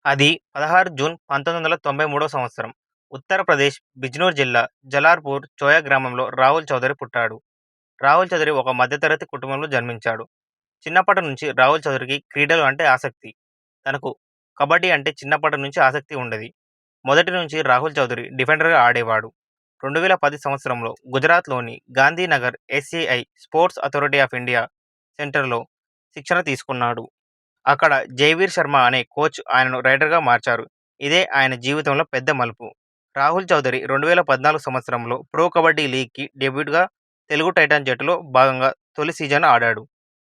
అది 16 జూన్ 1993 సంవత్సరం. ఉత్తరప్రదేశ్ బిజ్నూర్ జిల్లా జలార్‌పూర్ చోయా గ్రామంలో రాహుల్ చౌదరి పుట్టాడు. రాహుల్ చౌదరి ఒక మధ్యతరగతి కుటుంబంలో జన్మించాడు. చిన్నప్పటి నుంచి రాహుల్ చౌదరికి క్రీడలు అంటే ఆసక్తి. తనకు కబడ్డీ అంటే చిన్నప్పటి నుంచి ఆసక్తి ఉండేది. మొదటి నుంచి రాహుల్ చౌదరి డిఫెండర్‌గా ఆడేవాడు. 2010 సంవత్సరంలో గుజరాత్‌లోని Gandhinagar SCI sports authority of India సెంటర్‌లో శిక్షణ తీసుకున్నాడు. అక్కడ 'జైవీర్ శర్మ' అనే కోచ్ ఆయనను రైడర్‌గా మార్చారు. ఇదే ఆయన జీవితంలో పెద్ద మలుపు. రాహుల్ చౌదరి 2014 సంవత్సరంలో ప్రో కబడ్డీ లీగ్‌కి డెబ్యూట్‌గా తెలుగు టైటాన్స్ జట్టులో భాగంగా తొలి సీజన్ ఆడాడు.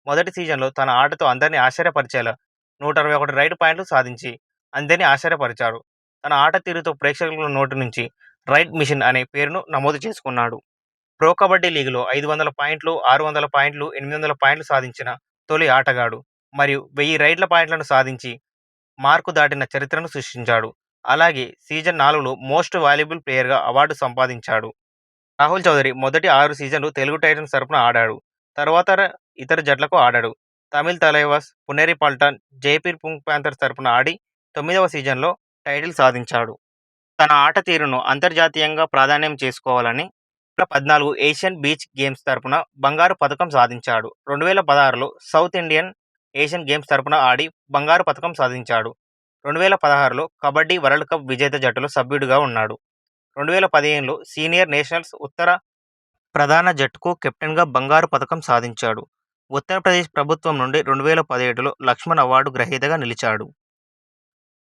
మొదటి సీజన్‌లో తన ఆటతో అందరిని ఆశ్చర్యపరిచేలా 161 రైడ్ పాయింట్లు సాధించి అందరిని ఆశ్చర్యపరిచాడు. తన ఆట తీరుతో ప్రేక్షకుల నోటి నుంచి 'రైడ్ మిషన్' అనే పేరును నమోదు చేసుకున్నాడు. ప్రో కబడ్డీ లీగ్‌లో 500 పాయింట్లు, 600 పాయింట్లు, 800 పాయింట్లు సాధించిన తొలి ఆటగాడు. మరియు 1000 రైడ్ల పాయింట్లను సాధించి మార్కు దాటిన చరిత్రను సృష్టించాడు. అలాగే సీజన్ 4లో మోస్ట్ వాల్యుబుల్ ప్లేయర్‌గా అవార్డు సంపాదించాడు. రాహుల్ చౌదరి మొదటి 6 సీజన్లు తెలుగు టైటన్స్ తరపున ఆడాడు. తర్వాత ఇతర జట్లకు ఆడాడు. తమిళ్ తలైవాస్, పునేరి పల్టాన్, జైపూర్ పింక్ పాంథర్స్ తరపున ఆడి 9వ సీజన్‌లో టైటిల్ సాధించాడు. తన ఆట తీరును అంతర్జాతీయంగా ప్రాధాన్యం చేసుకోవాలని 2014 ఏషియన్ బీచ్ గేమ్స్ తరపున బంగారు పతకం సాధించాడు. 2016లో సౌత్ ఇండియన్ ఏషియన్ గేమ్స్ తరపున ఆడి బంగారు పతకం సాధించాడు. 2016లో కబడ్డీ వరల్డ్ కప్ విజేత జట్టులో సభ్యుడిగా ఉన్నాడు. 2015లో సీనియర్ నేషనల్స్ ఉత్తర ప్రధాన జట్టుకు కెప్టెన్‌గా బంగారు పతకం సాధించాడు. ఉత్తరప్రదేశ్ ప్రభుత్వం నుండి 2017లో లక్ష్మణ్ అవార్డు గ్రహీతగా నిలిచాడు.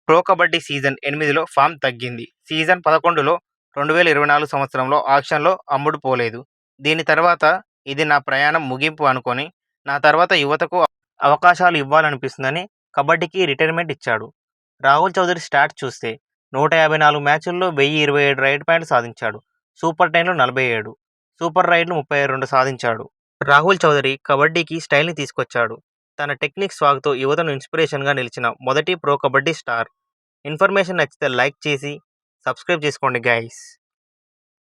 ప్రో కబడ్డీ సీజన్ 8లో ఫామ్ తగ్గింది. సీజన్ 11లో 2024 సంవత్సరంలో ఆక్షన్‌లో అమ్ముడు పోలేదు. దీని తర్వాత ఇది నా ప్రయాణం ముగింపు అనుకోని, నా తర్వాత యువతకు అవకాశాలు ఇవ్వాలనిపిస్తుందని కబడ్డీకి రిటైర్మెంట్ ఇచ్చాడు. రాహుల్ చౌదరి స్టాట్స్ చూస్తే 154 మ్యాచుల్లో 1027 రైడ్ పాయింట్లు సాధించాడు. సూపర్ 10లు 47, సూపర్ రైడ్లు 32 సాధించాడు. రాహుల్ చౌదరి కబడ్డీకి స్టైల్‌ని తీసుకొచ్చాడు. తన టెక్నిక్ స్వాగ్‌తో యువతను ఇన్స్పిరేషన్‌గా నిలిచిన మొదటి ప్రో కబడ్డీ స్టార్. ఇన్ఫర్మేషన్ నచ్చితే లైక్ చేసి సబ్స్క్రైబ్ చేసుకోండి గైస్.